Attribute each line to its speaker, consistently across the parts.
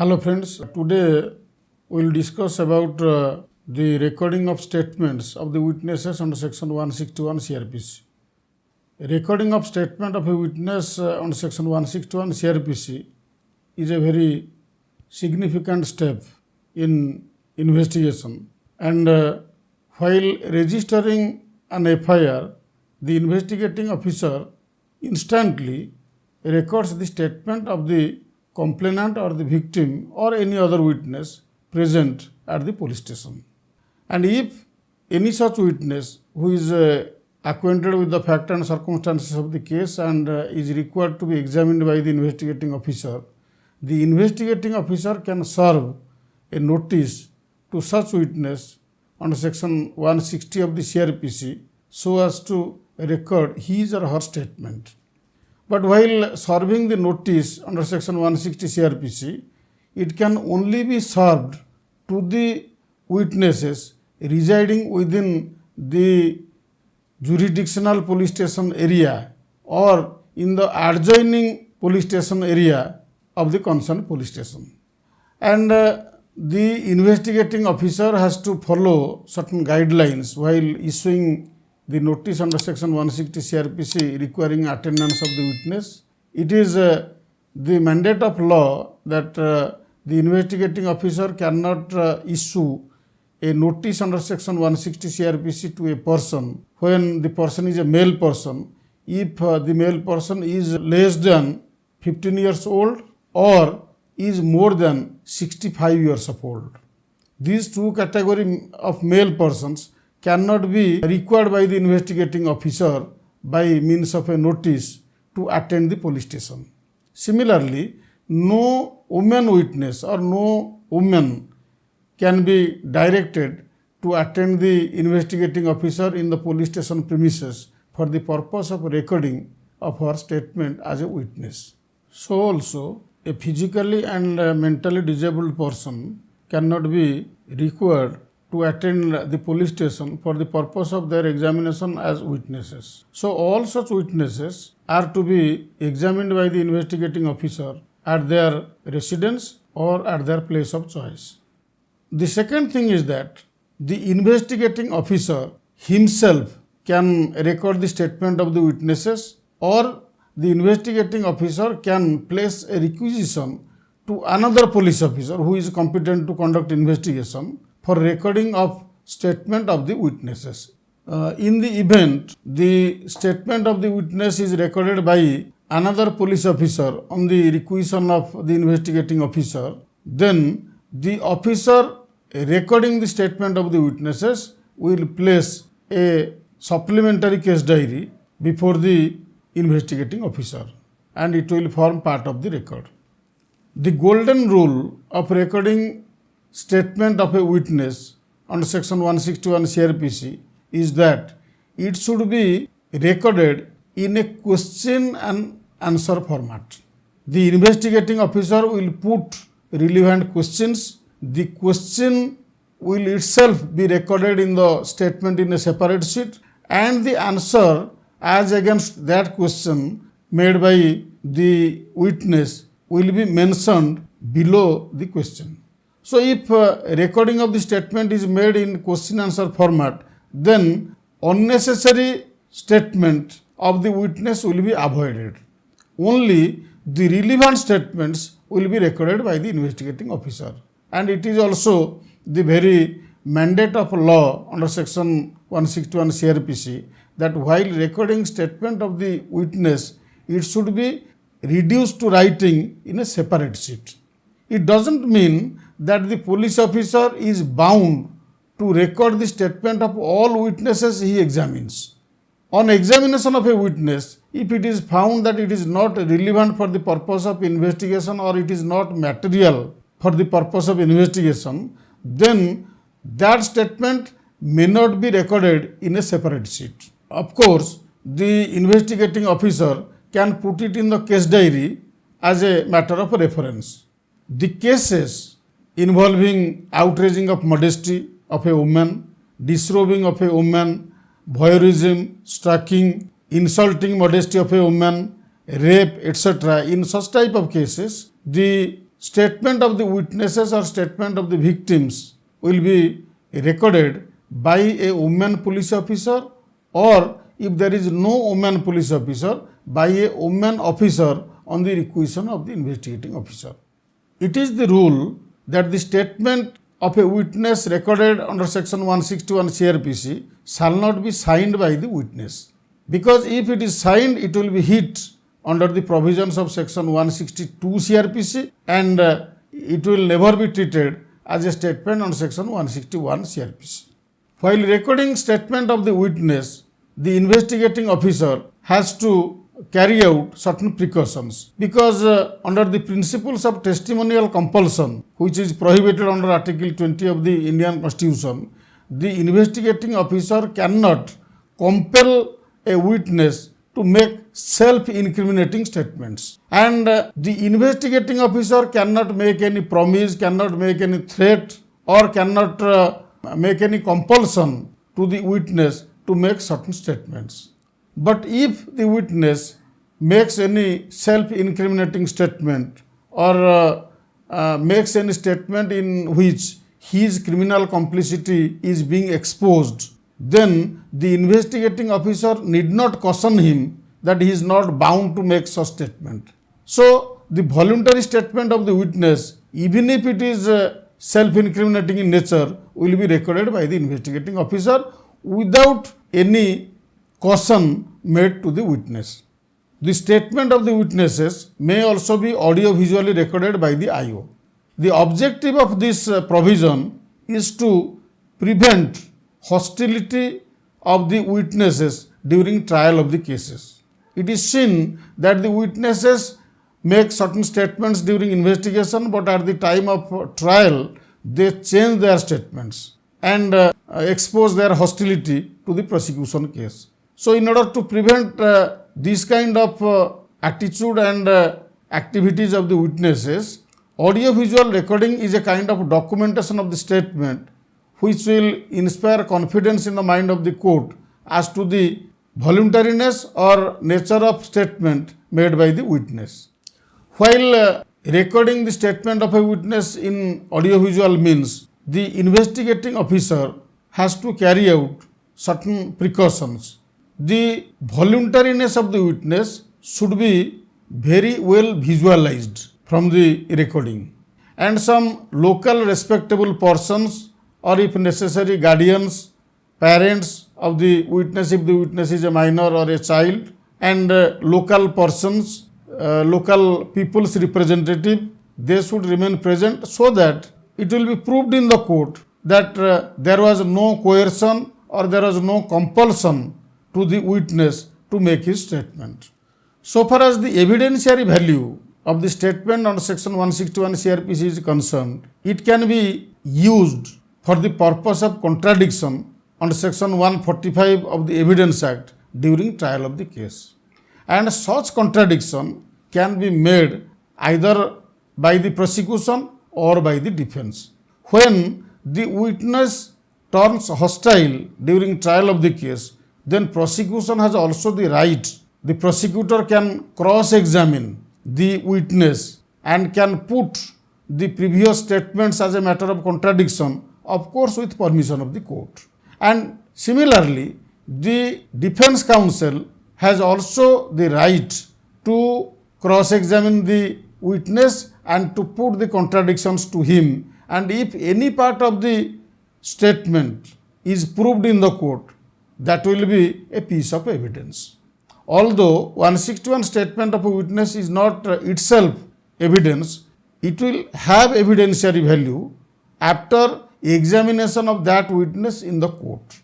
Speaker 1: Hello friends, today we will discuss about the recording of statements of the witnesses under section 161 CrPC. Recording of statement of a witness under section 161 CrPC is a very significant step in investigation, and while registering an FIR, the investigating officer instantly records the statement of the complainant or the victim or any other witness present at the police station. And if any such witness who is acquainted with the fact and circumstances of the case and is required to be examined by the investigating officer can serve a notice to such witness under section 160 of the CrPC so as to record his or her statement. But while serving the notice under section 160 CrPC, it can only be served to the witnesses residing within the jurisdictional police station area or in the adjoining police station area of the concerned police station. And the investigating officer has to follow certain guidelines while issuing the notice under section 160 CrPC requiring attendance of the witness. It is the mandate of law that the investigating officer cannot issue a notice under section 160 CrPC to a person when the person is a male person if the male person is less than 15 years old or is more than 65 years of old. These two categories of male persons cannot be required by the investigating officer by means of a notice to attend the police station. Similarly, no woman witness or no woman can be directed to attend the investigating officer in the police station premises for the purpose of recording of her statement as a witness. So also, a physically and mentally disabled person cannot be required to attend the police station for the purpose of their examination as witnesses. So all such witnesses are to be examined by the investigating officer at their residence or at their place of choice. The second thing is that the investigating officer himself can record the statement of the witnesses, or the investigating officer can place a requisition to another police officer who is competent to conduct investigation for recording of statement of the witnesses. In the event the statement of the witness is recorded by another police officer on the requisition of the investigating officer, then the officer recording the statement of the witnesses will place a supplementary case diary before the investigating officer and it will form part of the record. The golden rule of recording statement of a witness under section 161 CrPC is that it should be recorded in a question and answer format. The investigating officer will put relevant questions. The question will itself be recorded in the statement in a separate sheet, and the answer as against that question made by the witness will be mentioned below the question. So if recording of the statement is made in question answer format, then unnecessary statement of the witness will be avoided. Only the relevant statements will be recorded by the investigating officer. And it is also the very mandate of law under section 161 CrPC that while recording statement of the witness, it should be reduced to writing in a separate sheet. It doesn't mean that the police officer is bound to record the statement of all witnesses he examines. On examination of a witness, if it is found that it is not relevant for the purpose of investigation or it is not material for the purpose of investigation, then that statement may not be recorded in a separate sheet. Of course, the investigating officer can put it in the case diary as a matter of reference. The cases involving outraging of modesty of a woman, disrobing of a woman, voyeurism, stalking, insulting modesty of a woman, rape, etc. In such type of cases, the statement of the witnesses or statement of the victims will be recorded by a woman police officer, or if there is no woman police officer, by a woman officer on the requisition of the investigating officer. It is the rule that the statement of a witness recorded under section 161 CrPC shall not be signed by the witness, because if it is signed, it will be hit under the provisions of section 162 CrPC, and it will never be treated as a statement on section 161 CrPC. While recording statement of the witness, the investigating officer has to carry out certain precautions, because under the principles of testimonial compulsion, which is prohibited under Article 20 of the Indian Constitution, the investigating officer cannot compel a witness to make self-incriminating statements, and the investigating officer cannot make any promise, cannot make any threat, or cannot make any compulsion to the witness to make certain statements. But if the witness makes any self-incriminating statement, or makes any statement in which his criminal complicity is being exposed, then the investigating officer need not caution him that he is not bound to make such statement. So the voluntary statement of the witness, even if it is self-incriminating in nature, will be recorded by the investigating officer without any caution made to the witness. The statement of the witnesses may also be audio-visually recorded by the IO. The objective of this provision is to prevent hostility of the witnesses during trial of the cases. It is seen that the witnesses make certain statements during investigation, but at the time of trial, they change their statements and expose their hostility to the prosecution case. So in order to prevent this kind of attitude and activities of the witnesses, audio-visual recording is a kind of documentation of the statement which will inspire confidence in the mind of the court as to the voluntariness or nature of statement made by the witness. While recording the statement of a witness in audio-visual means, the investigating officer has to carry out certain precautions. The voluntariness of the witness should be very well visualized from the recording, and some local respectable persons, or if necessary guardians, parents of the witness if the witness is a minor or a child, and local persons, local people's representative, they should remain present, so that it will be proved in the court that there was no coercion or there was no compulsion to the witness to make his statement. So far as the evidentiary value of the statement under section 161 CrPC is concerned, it can be used for the purpose of contradiction under section 145 of the Evidence Act during trial of the case. And such contradiction can be made either by the prosecution or by the defense. When the witness turns hostile during trial of the case, then prosecution has also the right. The prosecutor can cross-examine the witness and can put the previous statements as a matter of contradiction, of course with permission of the court. And similarly, the defense counsel has also the right to cross-examine the witness and to put the contradictions to him, and if any part of the statement is proved in the court, that will be a piece of evidence. Although 161 statement of a witness is not itself evidence, it will have evidentiary value after examination of that witness in the court.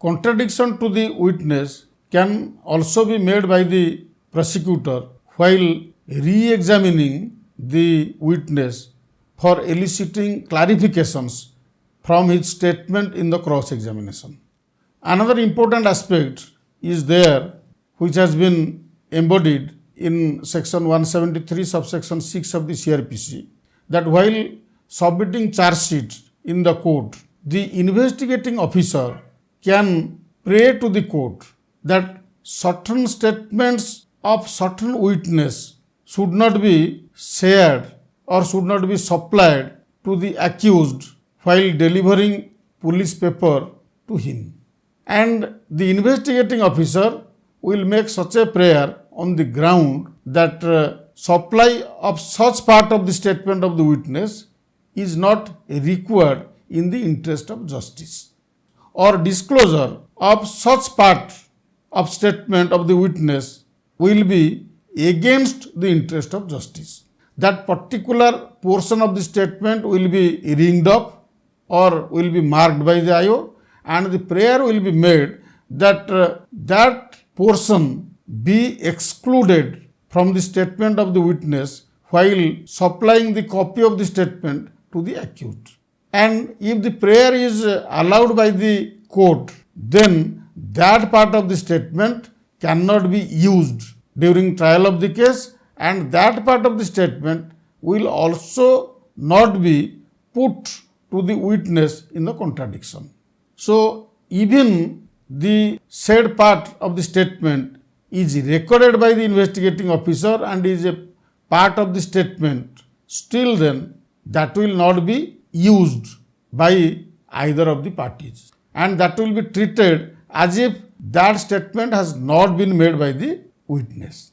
Speaker 1: Contradiction to the witness can also be made by the prosecutor while re-examining the witness for eliciting clarifications from his statement in the cross-examination. Another important aspect is there which has been embodied in section 173 subsection 6 of the CrPC, that while submitting charge sheet in the court, the investigating officer can pray to the court that certain statements of certain witness should not be shared or should not be supplied to the accused while delivering police paper to him. And the investigating officer will make such a prayer on the ground that supply of such part of the statement of the witness is not required in the interest of justice, or disclosure of such part of statement of the witness will be against the interest of justice. That particular portion of the statement will be ringed up or will be marked by the IO, and the prayer will be made that that portion be excluded from the statement of the witness while supplying the copy of the statement to the accused. And if the prayer is allowed by the court, then that part of the statement cannot be used during trial of the case, and that part of the statement will also not be put to the witness in the contradiction. So even the said part of the statement is recorded by the investigating officer and is a part of the statement, still then that will not be used by either of the parties, and that will be treated as if that statement has not been made by the witness.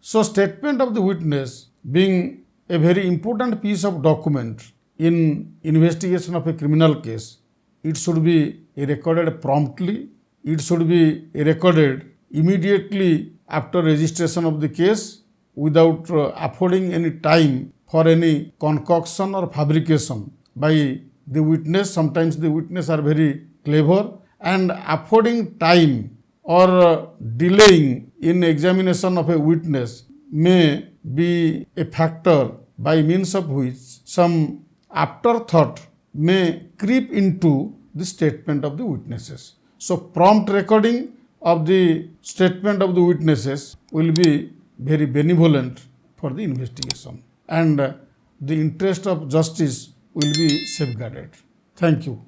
Speaker 1: So statement of the witness being a very important piece of document in investigation of a criminal case, it should be recorded promptly, it should be recorded immediately after registration of the case without affording any time for any concoction or fabrication by the witness. Sometimes the witness are very clever, and affording time or delaying in examination of a witness may be a factor by means of which some afterthought may creep into the statement of the witnesses. So prompt recording of the statement of the witnesses will be very benevolent for the investigation, and the interest of justice will be safeguarded. Thank you.